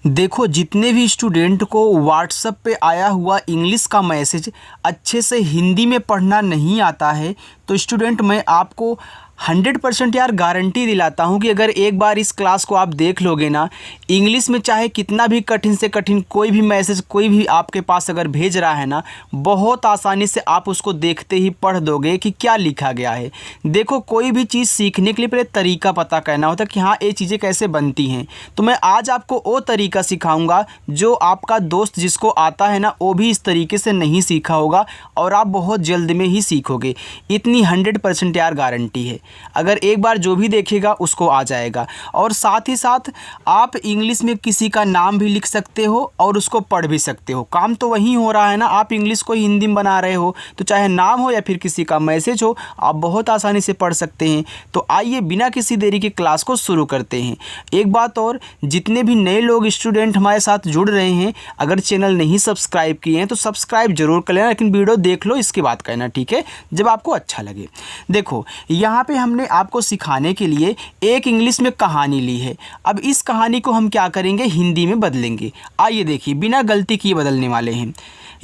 देखो, जितने भी स्टूडेंट को व्हाट्सएप पे आया हुआ इंग्लिश का मैसेज अच्छे से हिंदी में पढ़ना नहीं आता है, तो स्टूडेंट मैं आपको 100% यार गारंटी दिलाता हूँ कि अगर एक बार इस क्लास को आप देख लोगे ना, इंग्लिश में चाहे कितना भी कठिन से कठिन कोई भी मैसेज कोई भी आपके पास अगर भेज रहा है ना, बहुत आसानी से आप उसको देखते ही पढ़ दोगे कि क्या लिखा गया है। देखो, कोई भी चीज़ सीखने के लिए पहले तरीका पता करना होता है कि हाँ, ये चीज़ें कैसे बनती हैं। तो मैं आज आपको वो तरीका सिखाऊंगा जो आपका दोस्त जिसको आता है ना, वो भी इस तरीके से नहीं सीखा होगा और आप बहुत जल्द में ही सीखोगे। इतनी 100% यार गारंटी है। अगर एक बार जो भी देखेगा उसको आ जाएगा। और साथ ही साथ आप इंग्लिश में किसी का नाम भी लिख सकते हो और उसको पढ़ भी सकते हो। काम तो वही हो रहा है ना, आप इंग्लिश को हिंदी में बना रहे हो, तो चाहे नाम हो या फिर किसी का मैसेज हो, आप बहुत आसानी से पढ़ सकते हैं। तो आइए बिना किसी देरी के क्लास को शुरू करते हैं। एक बात और, जितने भी नए लोग स्टूडेंट हमारे साथ जुड़ रहे हैं, अगर चैनल नहीं सब्सक्राइब किए हैं तो सब्सक्राइब जरूर कर लेना, लेकिन वीडियो देख लो इसके बाद करना, ठीक है, जब आपको अच्छा लगे। देखो, यहाँ पे हमने आपको सिखाने के लिए एक इंग्लिश में कहानी ली है। अब इस कहानी को हम क्या करेंगे, हिंदी में बदलेंगे। आइए देखिए, बिना गलती किए बदलने वाले हैं।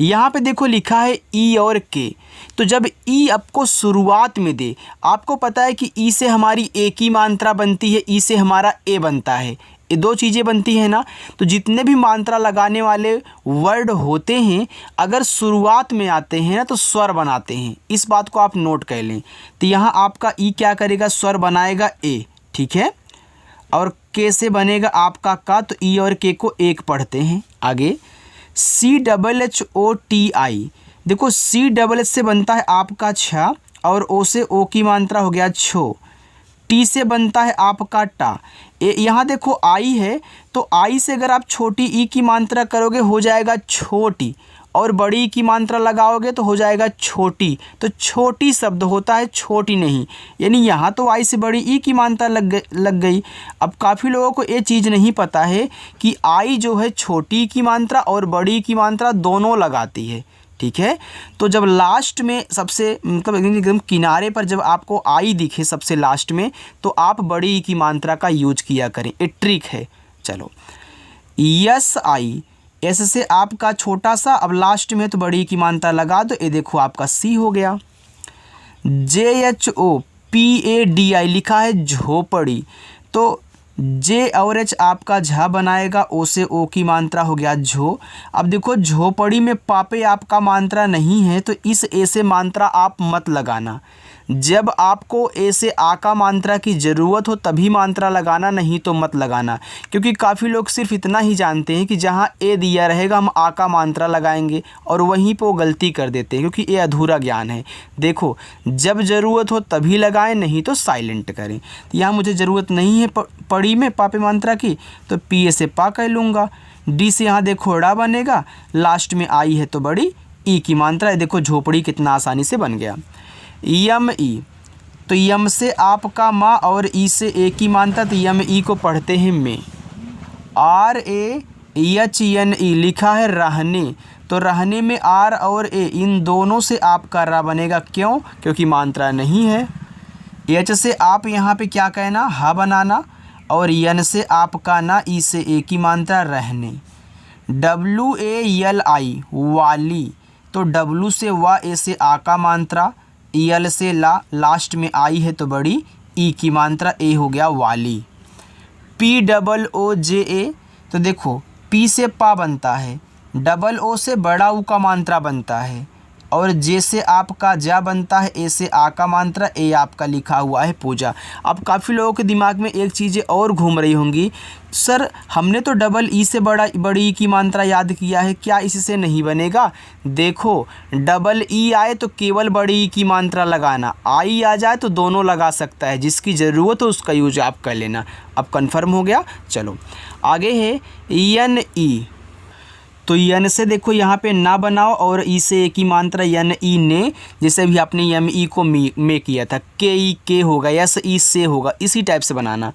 यहाँ पे देखो लिखा है ई और के। तो जब ई आपको शुरुआत में दे, आपको पता है कि ई से हमारी ए की मात्रा बनती है, ई से हमारा ए बनता है, ये दो चीज़ें बनती हैं ना। तो जितने भी मात्रा लगाने वाले वर्ड होते हैं, अगर शुरुआत में आते हैं ना तो स्वर बनाते हैं। इस बात को आप नोट कर लें। तो यहाँ आपका ई क्या करेगा, स्वर बनाएगा ए, ठीक है। और के से बनेगा आपका का, तो ई और के को एक पढ़ते हैं। आगे CHHOTI। देखो, CHH से बनता है आपका छ और ओ से ओ की मात्रा हो गया छो। टी से बनता है आपका टा। यहाँ देखो आई है, तो आई से अगर आप छोटी ई की मात्रा करोगे हो जाएगा छोटी, और बड़ी की मात्रा लगाओगे तो हो जाएगा छोटी। तो छोटी शब्द होता है, छोटी नहीं। यानी यहाँ तो आई से बड़ी ई की मात्रा लग गई। अब काफ़ी लोगों को ये चीज़ नहीं पता है कि आई जो है छोटी की मात्रा और बड़ी की मात्रा दोनों लगाती है, ठीक है। तो जब लास्ट में सबसे मतलब एकदम किनारे पर जब आपको आई दिखे सबसे लास्ट में, तो आप बड़ी ई की मात्रा का यूज किया करें, ये ट्रिक है। चलो, यस आई, एस से आपका छोटा सा, अब लास्ट में तो बड़ी की मात्रा लगा दो, ये देखो आपका सी हो गया। JHOPADI लिखा है झोपड़ी, तो जे और एच आपका झा बनाएगा, ओ से ओ की मात्रा हो गया झो। अब देखो, झोपड़ी में पापे आपका मात्रा नहीं है, तो इस ए से मात्रा आप मत लगाना। जब आपको ए से आ का मात्रा की ज़रूरत हो तभी मात्रा लगाना, नहीं तो मत लगाना। क्योंकि काफ़ी लोग सिर्फ इतना ही जानते हैं कि जहाँ ए दिया रहेगा हम आ का मात्रा लगाएंगे, और वहीं पे वो गलती कर देते हैं, क्योंकि ये अधूरा ज्ञान है। देखो, जब ज़रूरत हो तभी लगाएं, नहीं तो साइलेंट करें। यहाँ मुझे ज़रूरत नहीं है पड़ी में पापे मात्रा की, तो पी ए से पा कर लूँगा। डी से यहाँ देखो ड़ा बनेगा, लास्ट में आई है तो बड़ी ई की मात्रा है। देखो झोपड़ी कितना आसानी से बन गया। यम ई, तो यम से आपका माँ और ई से ए की मात्रा, तो यम ई को पढ़ते हैं में। RAHNE लिखा है रहने, तो रहने में आर और ए इन दोनों से आपका रा बनेगा। क्यों? क्योंकि मात्रा नहीं है। एच से आप यहाँ पे क्या कहना, हा बनाना, और यन से आपका ना, ई से ए की मात्रा रहने। WALI वाली, तो डब्लू से वा, ए से आ का मात्रा, यल से ला, लास्ट में आई है तो बड़ी ई की मात्रा, ए हो गया वाली। POOJA, तो देखो पी से पा बनता है, डबल ओ से बड़ा ऊ का मात्रा बनता है, और जे से आपका जा बनता है, ए से आ का मात्रा, ए आपका लिखा हुआ है पूजा। अब काफ़ी लोगों के दिमाग में एक चीज़ें और घूम रही होंगी, सर हमने तो डबल ई से बड़ी की मात्रा याद किया है, क्या इससे नहीं बनेगा? देखो, डबल ई आए तो केवल बड़ी की मात्रा लगाना, आई आ जाए तो दोनों लगा सकता है, जिसकी ज़रूरत हो उसका यूज आप कर लेना। अब कन्फर्म हो गया। चलो आगे है यन ई, तो यन से देखो यहाँ पे ना बनाओ, और ई से ए की मात्रा यन ई ने, जैसे भी आपने यम ई को में किया था, के ई के होगा, यस ई से होगा, इसी टाइप से बनाना।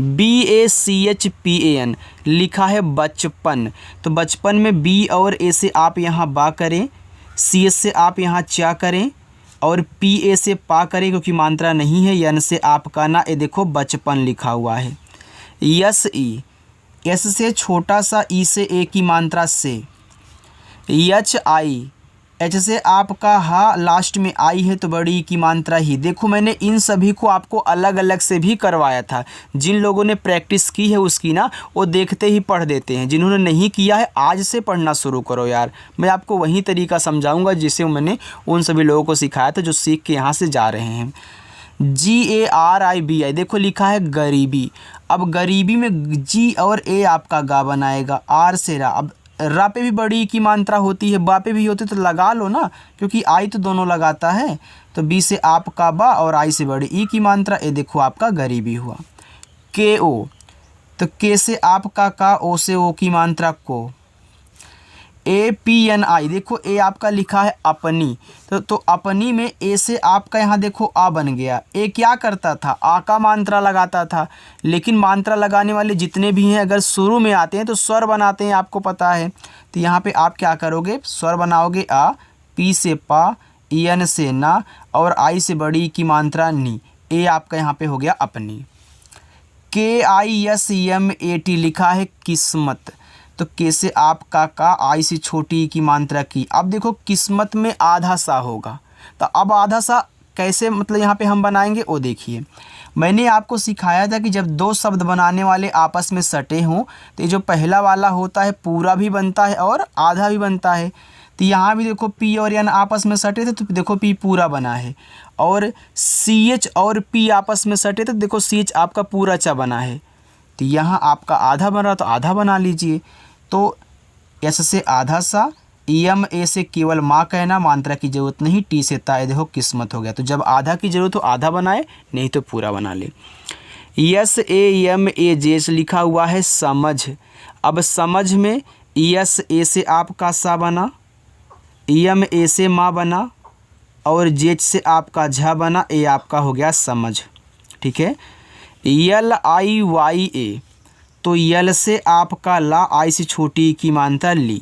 BACHPAN लिखा है बचपन, तो बचपन में बी और ए से आप यहाँ बा करें, सी एस से आप यहाँ चा करें, और पी ए से पा करें क्योंकि मात्रा नहीं है, यन से आपका ना, ये देखो बचपन लिखा हुआ है। यस ई, एस से छोटा सा, ई से ए की मात्रा से, एच आई, एच से आपका हा, लास्ट में आई है तो बड़ी ई की मात्रा ही। देखो मैंने इन सभी को आपको अलग अलग से भी करवाया था। जिन लोगों ने प्रैक्टिस की है उसकी ना वो देखते ही पढ़ देते हैं, जिन्होंने नहीं किया है आज से पढ़ना शुरू करो यार। मैं आपको वही तरीका समझाऊंगा जिसे मैंने उन सभी लोगों को सिखाया था जो सीख के यहाँ से जा रहे हैं। GARIBI, देखो लिखा है गरीबी। अब गरीबी में जी और ए आपका गा बनाएगा, आर से रा। अब रा पे भी बड़ी ई की मात्रा होती है, बा पे भी होती है, तो लगा लो ना, क्योंकि आई तो दोनों लगाता है। तो बी से आपका बा और आई से बड़ी ई की मात्रा, ए देखो आपका गरीबी हुआ। KO, तो के से आपका का, ओ से ओ की मात्रा को। APNI, देखो ए आपका लिखा है अपनी, तो अपनी में ए से आपका यहाँ देखो आ बन गया। ए क्या करता था, आ का मात्रा लगाता था, लेकिन मात्रा लगाने वाले जितने भी हैं अगर शुरू में आते हैं तो स्वर बनाते हैं, आपको पता है। तो यहाँ पे आप क्या करोगे, स्वर बनाओगे आ, पी से पा, एन से ना, और आई से बड़ी की मात्रा नी। ए आपका यहाँ पे हो गया अपनी। KISMAT, लिखा है किस्मत, तो के से आपका का, आई से छोटी की मात्रा की। अब देखो किस्मत में आधा सा होगा, तो अब आधा सा कैसे मतलब यहाँ पे हम बनाएंगे वो देखिए। मैंने आपको सिखाया था कि जब दो शब्द बनाने वाले आपस में सटे हों तो ये जो पहला वाला होता है पूरा भी बनता है और आधा भी बनता है। तो यहाँ भी देखो पी और एन आपस में सटे थे तो देखो पी पूरा बना है, और CH और पी आपस में सटे थे तो देखो CH आपका पूरा चा बना है। तो यहाँ आपका आधा बना तो आधा बना लीजिए। तो एस से आधा सा, EMA से केवल माँ कहना, मात्रा की ज़रूरत नहीं, टी से ता, देखो किस्मत हो गया। तो जब आधा की ज़रूरत हो आधा बनाए, नहीं तो पूरा बना ले। SAMAJ लिखा हुआ है समझ। अब समझ में SA से आपका सा बना, EMA से माँ बना, और जेच से आपका झा बना, ए आपका हो गया समझ। ठीक है। LIYA, तो यल से आपका ला, आई से छोटी की मात्रा ली,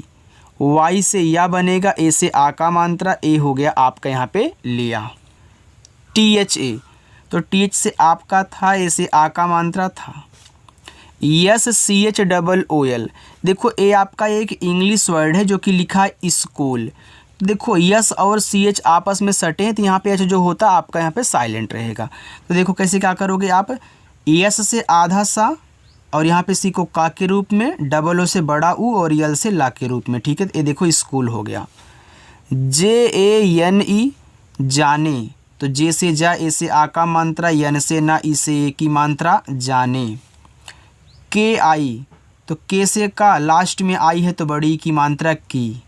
वाई से या बनेगा, ए से आ का मात्रा, ए हो गया आपका यहाँ पे लिया। THA, तो TH से आपका था, ए से आ का मात्रा था। SCHOOL, देखो ए आपका एक इंग्लिश वर्ड है जो कि लिखा है स्कूल। देखो यस और CH आपस में सटे हैं तो यहाँ पे एच जो होता है आपका यहाँ पे साइलेंट रहेगा। तो देखो कैसे क्या करोगे आप, यस से आधा सा और यहाँ पे सी को का के रूप में, डबल ओ से बड़ा ऊ और यल से ला के रूप में। ठीक है, तो ये देखो स्कूल हो गया। JANE, जाने, तो जे से जा, ए से आ का मात्रा, यन से ना, ई से ए की मात्रा, जाने। KI, तो के से का, लास्ट में आई है तो बड़ी की मात्रा की।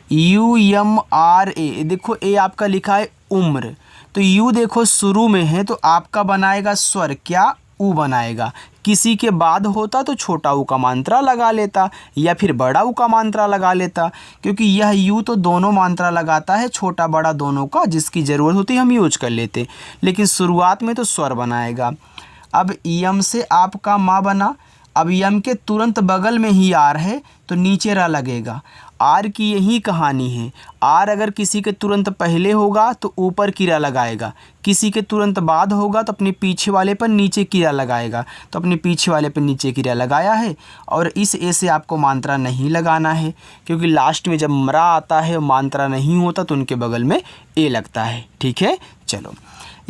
UMRA, देखो ए आपका लिखा है उम्र, तो यू देखो शुरू में है तो आपका बनाएगा स्वर क्या, ऊ बनाएगा। किसी के बाद होता तो छोटा ऊ का मात्रा लगा लेता या फिर बड़ा ऊ का मात्रा लगा लेता, क्योंकि यह यू तो दोनों मात्रा लगाता है, छोटा बड़ा दोनों का, जिसकी ज़रूरत होती हम यूज कर लेते, लेकिन शुरुआत में तो स्वर बनाएगा। अब यम से आपका माँ बना, अब यम के तुरंत बगल में ही आर है तो नीचे रा लगेगा। आर की यही कहानी है, आर अगर किसी के तुरंत पहले होगा तो ऊपर कीरा लगाएगा, किसी के तुरंत बाद होगा तो अपने पीछे वाले पर नीचे कीरा लगाएगा, तो अपने पीछे वाले पर नीचे कीरा लगाया है। और इस ए से आपको मात्रा नहीं लगाना है, क्योंकि लास्ट में जब मरा आता है मात्रा नहीं होता तो उनके बगल में ए लगता है। ठीक है, चलो।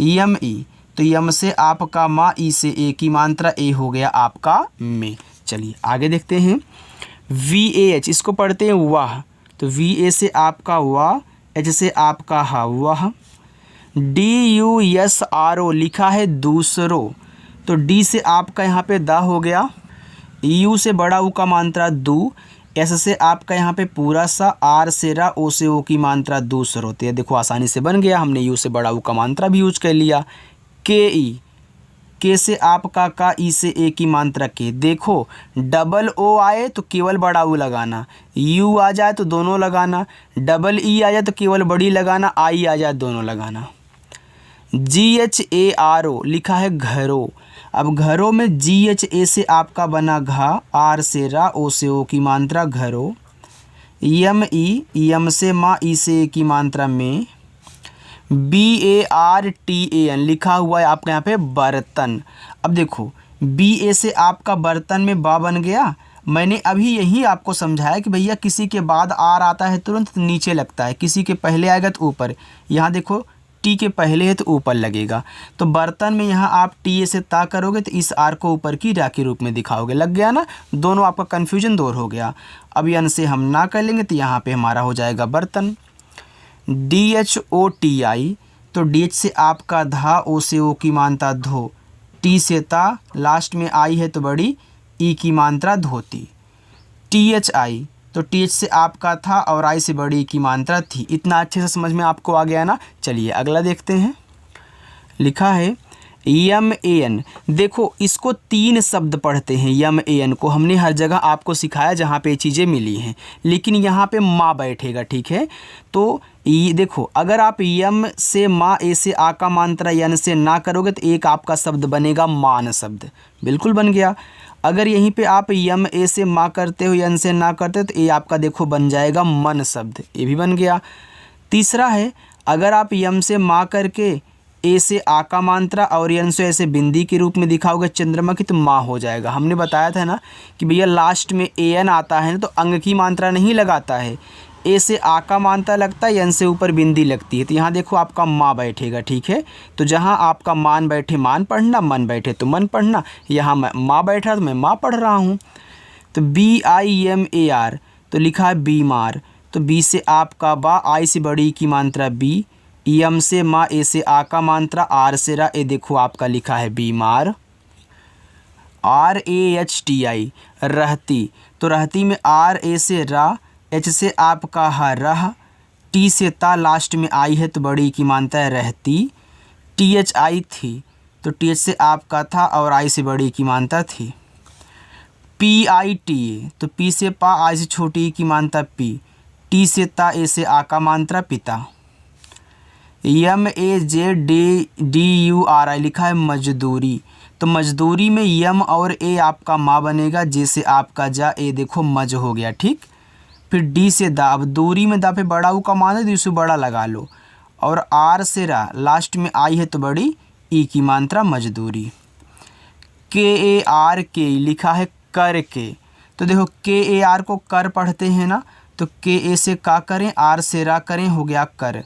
YME, तो यम से आपका माँ, ई से ए की मात्रा, ए हो गया आपका में। चलिए आगे देखते हैं। VAH, इसको पढ़ते हैं वाह, तो VA से आपका वाह, H से आपका हा, वाह। DUSRO, लिखा है दूसरो, तो डी से आपका यहाँ पे दा हो गया, यू से बड़ा ऊ का मात्रा दू, एस से आपका यहाँ पे पूरा सा, आर से रा, ओ से ओ की मात्रा दूसरो। तो ये देखो आसानी से बन गया, हमने यू से बड़ा ऊ का मात्रा भी यूज कर लिया। KE, के से आपका का, ई से ए की मात्रा के। देखो डबल ओ आए तो केवल बड़ा ऊ लगाना, यू आ जाए तो दोनों लगाना, डबल ई आ जाए तो केवल बड़ी लगाना, आई आ जाए दोनों लगाना। GHARO, लिखा है घरों, अब घरों में GHA से आपका बना घा, आर से रा, ओ से ओ की मात्रा घरों। YME, यम से माँ, ई से ए की मात्रा में। BARTAN, लिखा हुआ है आपके यहाँ पे बर्तन। अब देखो बी ए से आपका बर्तन में बा बन गया। मैंने अभी यही आपको समझाया कि भैया किसी के बाद आर आता है तुरंत नीचे लगता है, किसी के पहले आएगा तो ऊपर। यहाँ देखो टी के पहले है तो ऊपर लगेगा। तो बर्तन में यहाँ आप टी ए से ता करोगे तो इस आर को ऊपर की रा के रूप में दिखाओगे। लग गया ना, दोनों आपका कन्फ्यूजन दूर हो गया। अब यन से हम ना कर लेंगे तो यहाँ पे हमारा हो जाएगा बर्तन। DHOTI, तो DH से आपका धा, ओ से ओ की मात्रा धो, टी से ता, लास्ट में आई है तो बड़ी, ई की मात्रा धोती। THI, तो TH से आपका था और आई से बड़ी की मात्रा थी। इतना अच्छे से समझ में आपको आ गया ना। चलिए अगला देखते हैं। लिखा है YAN। देखो इसको 3 शब्द पढ़ते हैं। YAN को हमने हर जगह आपको सिखाया जहाँ पे चीज़ें मिली हैं, लेकिन यहाँ पे माँ बैठेगा, ठीक है। तो ये देखो, अगर आप यम से माँ, ए से आ का मात्रा यन से ना करोगे तो एक आपका शब्द बनेगा मान शब्द, बिल्कुल बन गया। अगर यहीं पे आप यम ए से माँ करते हो, यन से ना करते हो, तो ये आपका देखो बन जाएगा मन शब्द, ये भी बन गया। तीसरा है, अगर आप यम से माँ करके ए से आ का मात्रा और यन से ऐसे बिंदी के रूप में दिखाओगे चंद्रमा की, तो माँ हो जाएगा। हमने बताया था ना कि भैया लास्ट में एन आता है ना तो अंग की मात्रा नहीं लगाता है, ए से आ का मात्रा लगता है, यन से ऊपर बिंदी लगती है। तो यहाँ देखो आपका माँ बैठेगा, ठीक है। तो जहाँ आपका मान बैठे मान पढ़ना, मन बैठे तो मन पढ़ना। यहाँ माँ बैठा तो मैं माँ पढ़ रहा हूँ। तो BIMAR, तो लिखा है बीमार। तो बी से आपका बा, आई से बड़ी की मात्रा बी, यम से माँ, ए से आ का मात्रा, आर से रा, ए देखो आपका लिखा है बीमार। RAHTI, रहती। तो रहती में आर, ए से रा, एच से आपका हा रह, टी से ता, लास्ट में आई है तो बड़ी की मात्रा है रहती। THI थी, तो TH से आपका था और आई से बड़ी की मात्रा थी। PITA, तो पी से पा, आई से छोटी की मात्रा पी, टी से ता, ए से आ का मात्रा पिता। MAJDURI, लिखा है मजदूरी। तो मजदूरी में यम और ए आपका माँ बनेगा, जैसे आपका जा, ए देखो मज हो गया, ठीक। फिर डी से दा, अब दूरी में दा पे बड़ा ऊ का मान है तो इसे बड़ा लगा लो, और आर से रा, लास्ट में आई है तो बड़ी, ई की मात्रा मजदूरी। KARK, लिखा है कर के। तो देखो KAR को कर पढ़ते हैं ना, तो KA से का करें, आर से रा करें, हो गया कर।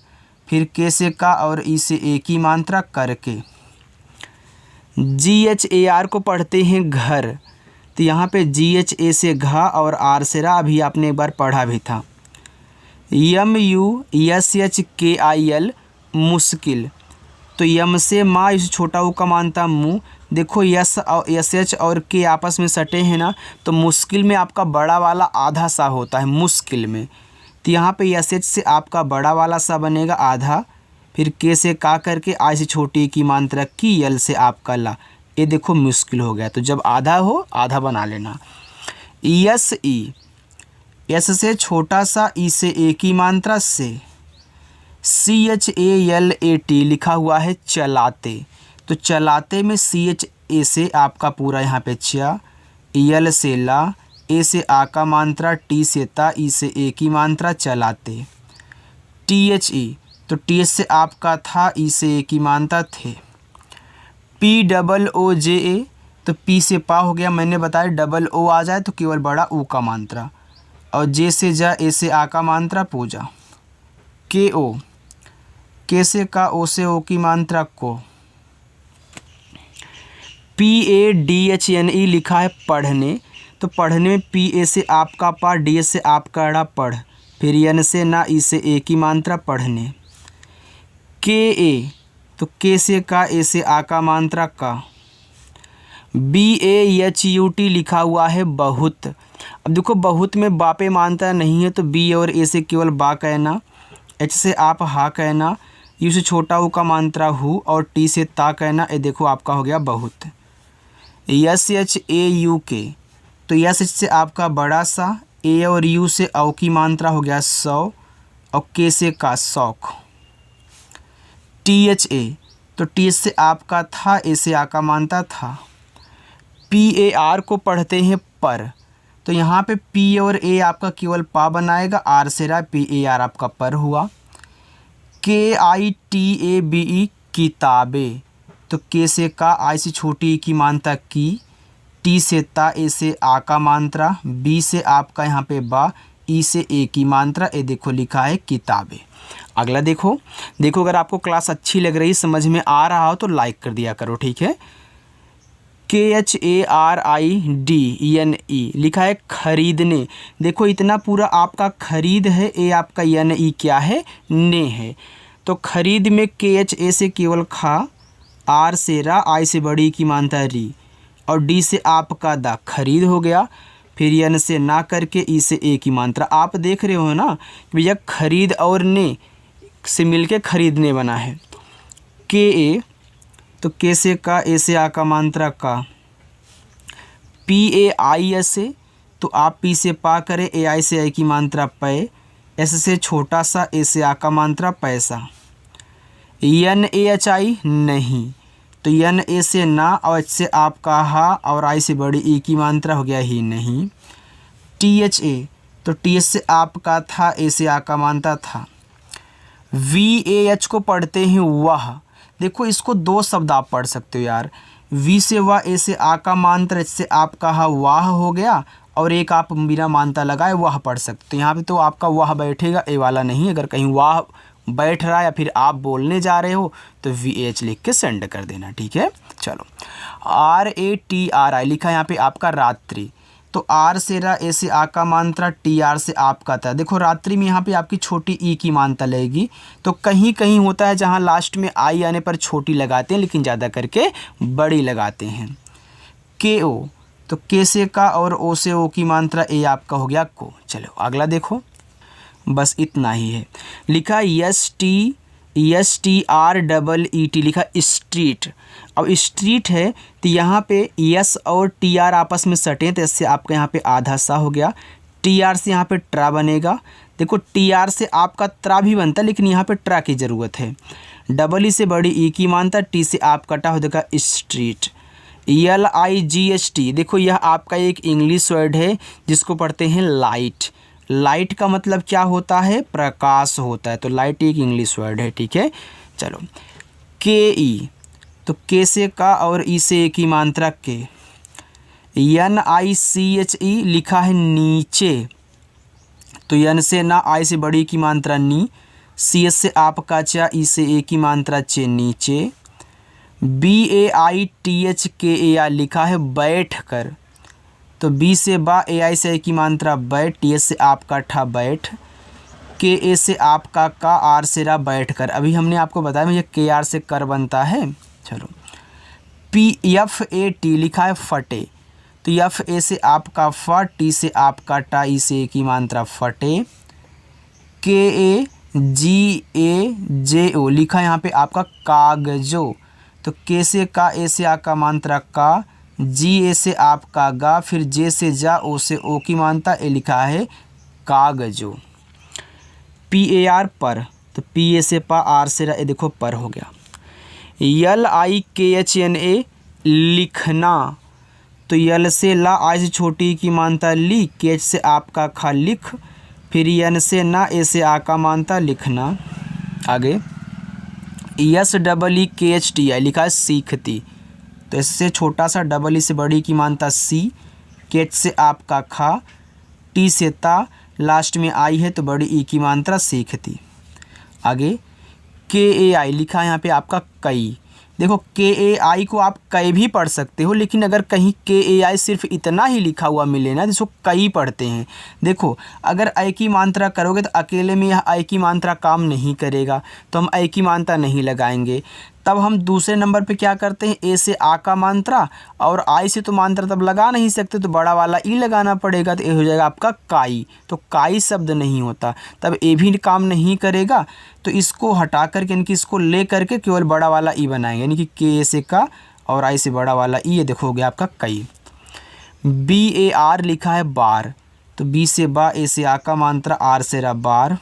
फिर के से का और ई से ए की मात्रा करके। GHAR को पढ़ते हैं घर। तो यहाँ पे GHA से घा और आर से रा, अभी आपने एक बार पढ़ा भी था। MUSHKIL, मुश्किल। तो यम से माँ, इस छोटा ऊ का मानता मुँह। देखो यस और SH और के आपस में सटे हैं ना, तो मुश्किल में आपका बड़ा वाला आधा सा होता है मुश्किल में। तो यहाँ पे SH से आपका बड़ा वाला सा बनेगा आधा, फिर के से का करके आई से छोटी की मात्रा की, यल से आपका ला, ये देखो मुश्किल हो गया। तो जब आधा हो आधा बना लेना। ESE, एस से छोटा सा, ई से ए की मात्रा से। CHALAT, लिखा हुआ है चलाते। तो चलाते में CHA से आपका पूरा यहाँ पे चा, यल से ला, ए से आ का मात्रा, टी से ता, ई से ए की मात्रा चलाते। THE, तो TH से आपका था, ई से ए की मात्रा थे। POOJA, तो पी से पा हो गया, मैंने बताया डबल ओ आ जाए तो केवल बड़ा ऊ का मात्रा, और जे से जा, ए से आ का मात्रा पूजा। KO, के से का, ओ से ओ की मात्रा को। PADHNE, लिखा है पढ़ने। तो पढ़ने में PA से आपका पा, डी से आपका ड़ा पढ़, फिर यन से ना, ई से ए की मात्रा पढ़ने। KA, तो के से का, ए से आ का मात्रा का। BAHUT, लिखा हुआ है बहुत। अब देखो बहुत में बापे मात्रा नहीं है, तो बी और ए से केवल बा कहना, एच से आप हा कहना, यू से छोटा ऊ का मात्रा हु, और टी से ता कहना, ये देखो आपका हो गया बहुत। SHAUK, तो यस से आपका बड़ा सा, ए और यू से औ की मात्रा हो गया 100, और के से का शौक। THA, तो टी से आपका था, ए से आ का मात्रा था। PAR को पढ़ते हैं पर। तो यहाँ पे P और A आपका केवल पा बनाएगा, आर से रा, PAR आपका पर हुआ। KITABE, किताबें। तो के से का, आई से छोटी की मात्रा की, टी से ता, ए से आ का मात्रा, बी से आपका यहाँ पे बा, ई से ए की मात्रा। ए देखो लिखा है किताबें। अगला देखो अगर आपको क्लास अच्छी लग रही, समझ में आ रहा हो तो लाइक कर दिया करो, ठीक है। KHARIDNE लिखा है खरीदने। देखो इतना पूरा आपका खरीद है, ए आपका NE क्या है, ने है। तो खरीद में KHA से केवल खा, आर से रा, आई से बड़ी की मानता री, और डी से आपका दा, खरीद हो गया। फिर यन से ना करके ई से ए की मात्रा। आप देख रहे हो ना भैया, खरीद और ने से मिलके खरीदने बना है। के ए, तो के से का, ए से आ का मात्रा का, PAI से, तो आप पी से पा करें, AI से आई की मात्रा पै, एस से छोटा सा, ए से आ का मात्रा पैसा। NAHI नहीं, तो NA से ना, और एच से आपका हा, और आई से बड़ी ई की मात्रा हो गया ही नहीं। THA, तो TH से आपका था, ए से आ का मात्रा था। VAH को पढ़ते हैं वह। देखो इसको दो शब्द आप पढ़ सकते हो यार, V से वह, ए से आ का मात्रा, एच से आपका हा, वाह हो गया, और एक आप बिना मानता लगाए वह पढ़ सकते हो। यहाँ पे तो आपका वह बैठेगा, ए वाला नहीं। अगर कहीं वाह बैठ रहा है या फिर आप बोलने जा रहे हो तो VH लिख के सेंड कर देना, ठीक है। चलो RATRI लिखा है यहाँ पे आपका रात्रि। तो आर से रा, ए से आ का मात्रा, TR से आपका था। देखो रात्रि में यहाँ पे आपकी छोटी ई की मात्रा लगेगी। तो कहीं कहीं होता है जहाँ लास्ट में आई आने पर छोटी लगाते हैं, लेकिन ज़्यादा करके बड़ी लगाते हैं। KO, तो के से का और ओ से ओ की मात्रा, ए आपका हो गया को। चलो अगला देखो, बस इतना ही है। लिखा STREET लिखा स्ट्रीट। अब स्ट्रीट है तो यहाँ पे यस और TR आपस में सटे, तो इससे आपका यहाँ पे आधा सा हो गया। TR से यहाँ पे ट्रा बनेगा। देखो TR से आपका त्रा भी बनता है, लेकिन यहाँ पे ट्रा की ज़रूरत है। डबल ई से बड़ी ई की मात्रा, टी से आप कटा हो देगा स्ट्रीट। LIGHT, देखो यह आपका एक इंग्लिश वर्ड है जिसको पढ़ते हैं लाइट। लाइट का मतलब क्या होता है, प्रकाश होता है। तो लाइट एक इंग्लिश वर्ड है, ठीक है। चलो KE, तो के से का और ई से ए की मात्रा के। NICHE लिखा है नीचे। तो यन से ना, आई से बड़ी की मात्रा नी, CS से आपका चा, ई से ए की मात्रा चे, नीचे। BAITHKAI लिखा है बैठ कर। तो बी से बा, AI से ए की मात्रा बैठ, TS से आपका ठा बैठ, KA से आपका का, आर से रा, बैठ कर। अभी हमने आपको बताया मुझे KR से कर बनता है। चलो FAT लिखा है फटे। तो FA से आपका फ, टी से आपका टा, ई से ए की मात्रा फटे। KAGAJO लिखा है यहाँ पे आपका कागजो। तो के से का, ए से आ का मात्रा का, GA से आपका गा, फिर जे से जा, ओ से ओ की मात्रा, ए लिखा है कागजो। PAR पर, तो PA से पा, आर से रा, ए देखो पर हो गया। LIKHNA लिखना। तो यल से ला, आई से छोटी की मात्रा ली, केच से आपका खा लिख, फिर यन से ना, ए से आ का मात्रा लिखना। आगे SEEKHTI लिखा है सीखती। तो इससे छोटा सा, डबल ई से बड़ी की मात्रा सी, केच से आपका खा, टी से ता, लास्ट में आई है तो बड़ी ई की मात्रा सीखती। आगे KAI लिखा है यहाँ पे आपका कई। देखो KAI को आप कई भी पढ़ सकते हो, लेकिन अगर कहीं KAI सिर्फ इतना ही लिखा हुआ मिले ना, जिसको कई पढ़ते हैं। देखो अगर आई की मात्रा करोगे तो अकेले में यह आई की मात्रा काम नहीं करेगा, तो हम आई की मात्रा नहीं लगाएंगे। तब हम दूसरे नंबर पे क्या करते हैं, ए से आ का मात्रा, और आई से तो मात्रा तब लगा नहीं सकते, तो बड़ा वाला ई लगाना पड़ेगा। तो ए हो जाएगा आपका काई। तो काई शब्द नहीं होता, तब ए भी काम नहीं करेगा। तो इसको हटा करके, यानी कि इसको ले करके केवल बड़ा वाला ई बनाएंगे, यानी कि के से का और आई से बड़ा वाला ई, ये देखो हो गया आपका कई। BAR लिखा है बार। तो बी से बा, ए से आ का मात्रा, आर से रा, बार।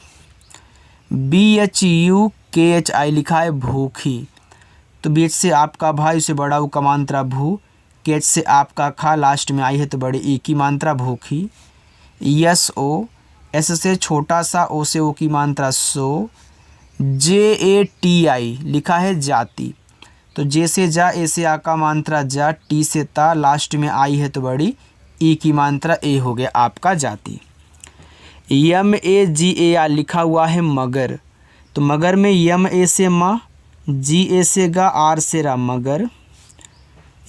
BHUKHI लिखा है भूखी। तो बीच से आपका भाई से बड़ा ऊ का मात्रा भू, केच से आपका खा, लास्ट में आई है तो बड़ी ई की मात्रा भूखी। SO, एस से छोटा सा, ओ से ओ की मात्रा सो। JATI लिखा है जाति। तो तो जे से जा, ए से आ का मात्रा जा, टी से ता, लास्ट में आई है तो बड़ी, ई की मात्रा ए हो गया आपका जाति। MAGAR लिखा हुआ है मगर, तो मगर में MA से मा, GA से गा, आर से रा मगर।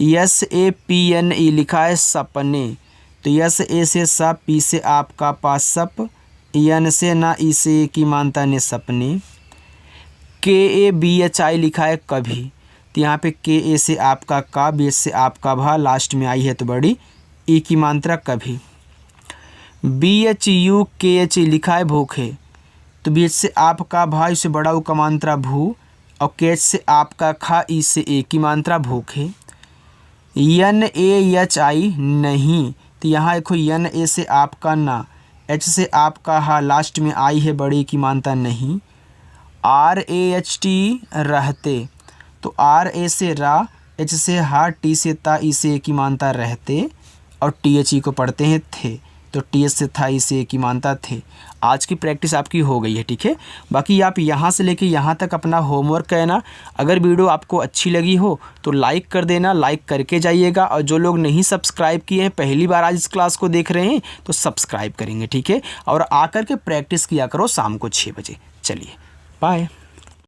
SAPNE लिखा है सपने, तो SA से सा, पी से आपका पास सप, एन से ना, ई से की मानता ने सपने। KABHI लिखा है कभी, तो यहाँ पे KA से आपका का, BH से आपका भा, लास्ट में आई है तो बड़ी, ई की मात्रा कभी। BHUKH लिखा है भूखे, तो BH से आपका भा, इससे बड़ा ऊ का मात्रा भू, और KH से आपका खा, ई से ए की मात्रा भूखे। NAHI नहीं, तो यहाँ देखो NA से आपका ना, H से आपका हा, लास्ट में आई है बड़ी की मानता नहीं। RAHT रहते, तो RA से रा, H से हा, T से ता, ई से की मानता रहते, और THE को पढ़ते हैं थे, तो TH से था, ई से की मानता थे। आज की प्रैक्टिस आपकी हो गई है, ठीक है। बाकी आप यहाँ से लेके यहाँ तक अपना होमवर्क करना। अगर वीडियो आपको अच्छी लगी हो तो लाइक कर देना, लाइक करके जाइएगा, और जो लोग नहीं सब्सक्राइब किए हैं, पहली बार आज इस क्लास को देख रहे हैं, तो सब्सक्राइब करेंगे, ठीक है। और आकर के प्रैक्टिस किया करो शाम को 6 बजे। चलिए बाय।